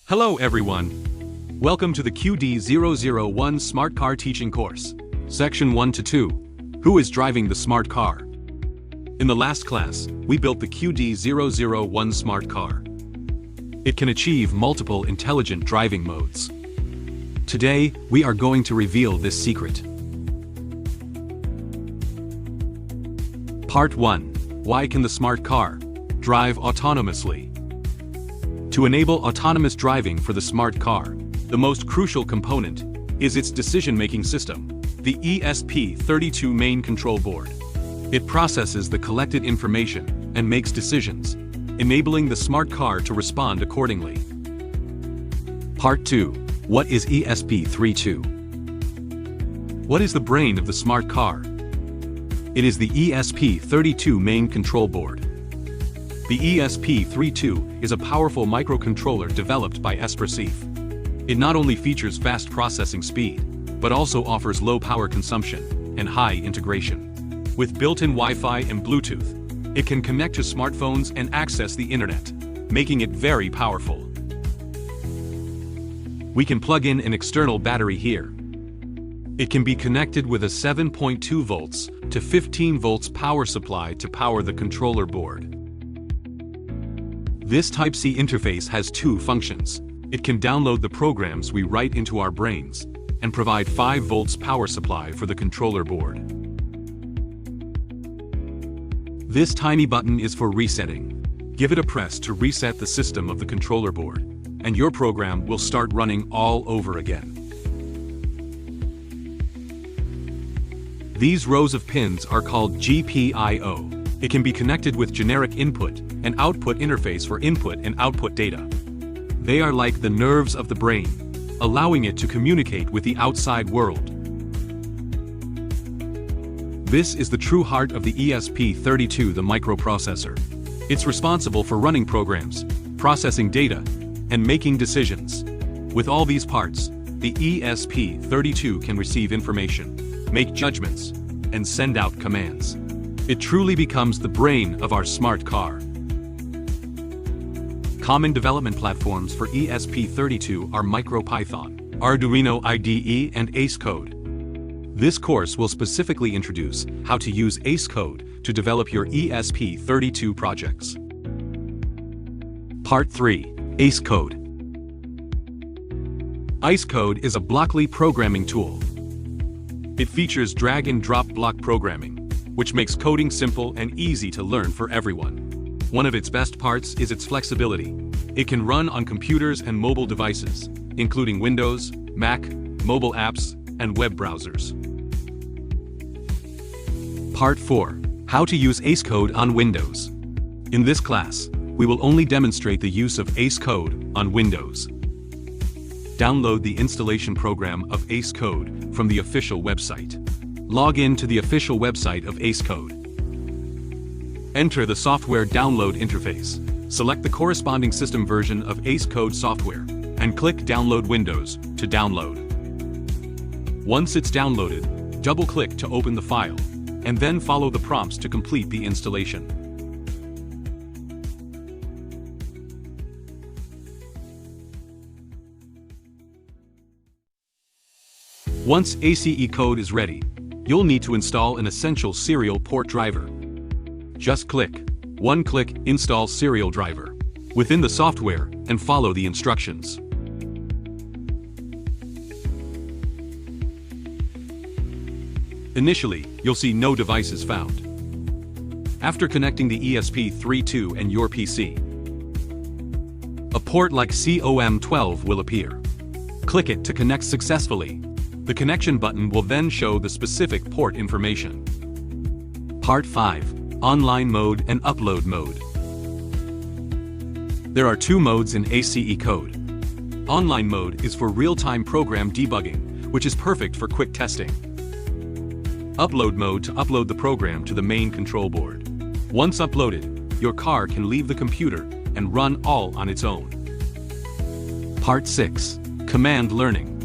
Hello everyone. Welcome to the QD001 Smart Car teaching course. Section 1 to 2. Who is driving the smart car? In the last class, we built the QD001 Smart Car. It can achieve multiple intelligent driving modes. Today, we are going to reveal this secret. Part 1. Why can the smart car drive autonomously? To enable autonomous driving for the smart car, the most crucial component is its decision-making system, the ESP32 main control board. It processes the collected information and makes decisions, enabling the smart car to respond accordingly. Part 2. What is ESP32? What is the brain of the smart car? It is the ESP32 main control board. The ESP32 is a powerful microcontroller developed by ACEBOTT. It not only features fast processing speed, but also offers low power consumption and high integration. With built-in Wi-Fi and Bluetooth, it can connect to smartphones and access the internet, making it very powerful. We can plug in an external battery here. It can be connected with a 7.2 volts to 15 volts power supply to power the controller board. This Type-C interface has two functions. It can download the programs we write into our brains and provide 5 volts power supply for the controller board. This tiny button is for resetting. Give it a press to reset the system of the controller board, and your program will start running all over again. These rows of pins are called GPIO. It can be connected with generic input and output interface for input and output data. They are like the nerves of the brain, allowing it to communicate with the outside world. This is the true heart of the ESP32, the microprocessor. It's responsible for running programs, processing data, and making decisions. With all these parts, the ESP32 can receive information, make judgments, and send out commands. It truly becomes the brain of our smart car. Common development platforms for ESP32 are MicroPython, Arduino IDE, and ACECode. This course will specifically introduce how to use ACECode to develop your ESP32 projects. Part 3. ACECode. ACECode is a blockly programming tool. It features drag-and-drop block programming, which makes coding simple and easy to learn for everyone. One of its best parts is its flexibility. It can run on computers and mobile devices, including Windows, Mac, mobile apps, and web browsers. Part 4. How to use ACECode on Windows. In this class, we will only demonstrate the use of ACECode on Windows. Download the installation program of ACECode from the official website. Log in to the official website of ACECode. Enter the software download interface. Select the corresponding system version of ACECode software and click Download Windows to download. Once it's downloaded, double-click to open the file, and then follow the prompts to complete the installation. Once ACECode is ready, you'll need to install an essential serial port driver. Just one-click Install Serial Driver within the software and follow the instructions. Initially, you'll see no devices found. After connecting the ESP32 and your PC, a port like COM12 will appear. Click it to connect successfully. The connection button will then show the specific port information. Part 5. Online mode and upload mode. There are two modes in ACECode. Online mode is for real-time program debugging, which is perfect for quick testing. Upload mode to upload the program to the main control board. Once uploaded, your car can leave the computer and run all on its own. Part 6. Command learning.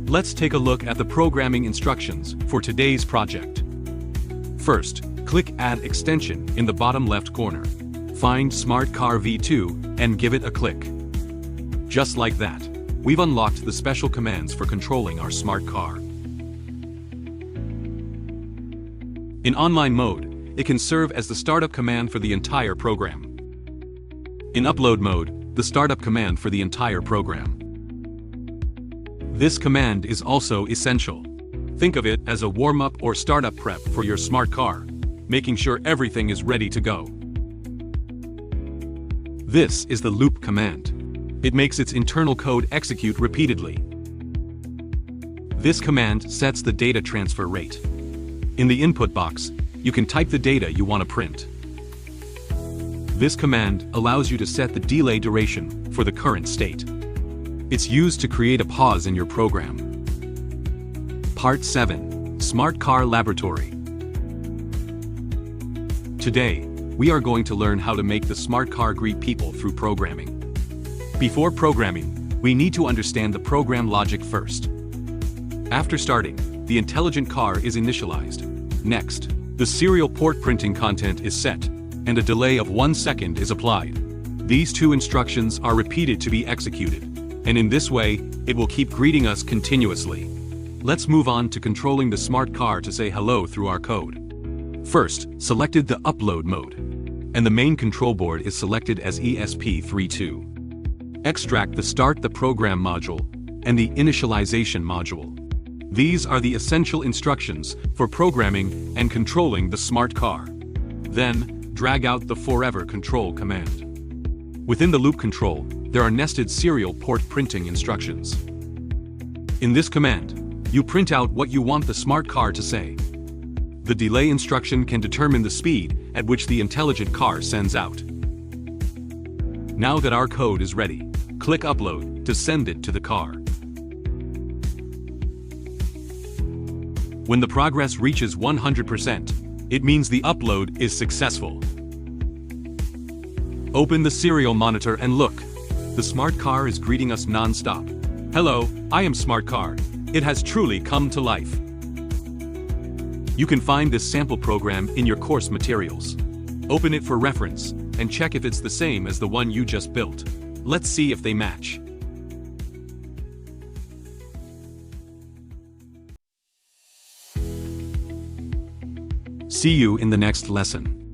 Let's take a look at the programming instructions for today's project. First, click Add Extension in the bottom left corner. Find Smart Car V2 and give it a click. Just like that, we've unlocked the special commands for controlling our smart car. In online mode, it can serve as the startup command for the entire program. In upload mode, the startup command for the entire program. This command is also essential. Think of it as a warm-up or startup prep for your smart car, making sure everything is ready to go. This is the loop command. It makes its internal code execute repeatedly. This command sets the data transfer rate. In the input box, you can type the data you want to print. This command allows you to set the delay duration for the current state. It's used to create a pause in your program. Part 7. Smart Car Laboratory. Today, we are going to learn how to make the smart car greet people through programming. Before programming, we need to understand the program logic first. After starting, the intelligent car is initialized. Next, the serial port printing content is set, and a delay of 1 second is applied. These two instructions are repeated to be executed, and in this way, it will keep greeting us continuously. Let's move on to controlling the smart car to say hello through our code. First, selected the upload mode, and the main control board is selected as ESP32. Extract the Start the Program module and the Initialization module. These are the essential instructions for programming and controlling the smart car. Then, drag out the Forever Control command. Within the loop control, there are nested serial port printing instructions. In this command, you print out what you want the smart car to say. The delay instruction can determine the speed at which the intelligent car sends out. Now that our code is ready, click Upload to send it to the car. When the progress reaches 100%, it means the upload is successful. Open the serial monitor and look. The smart car is greeting us non-stop. Hello, I am Smart Car. It has truly come to life. You can find this sample program in your course materials. Open it for reference and check if it's the same as the one you just built. Let's see if they match. See you in the next lesson.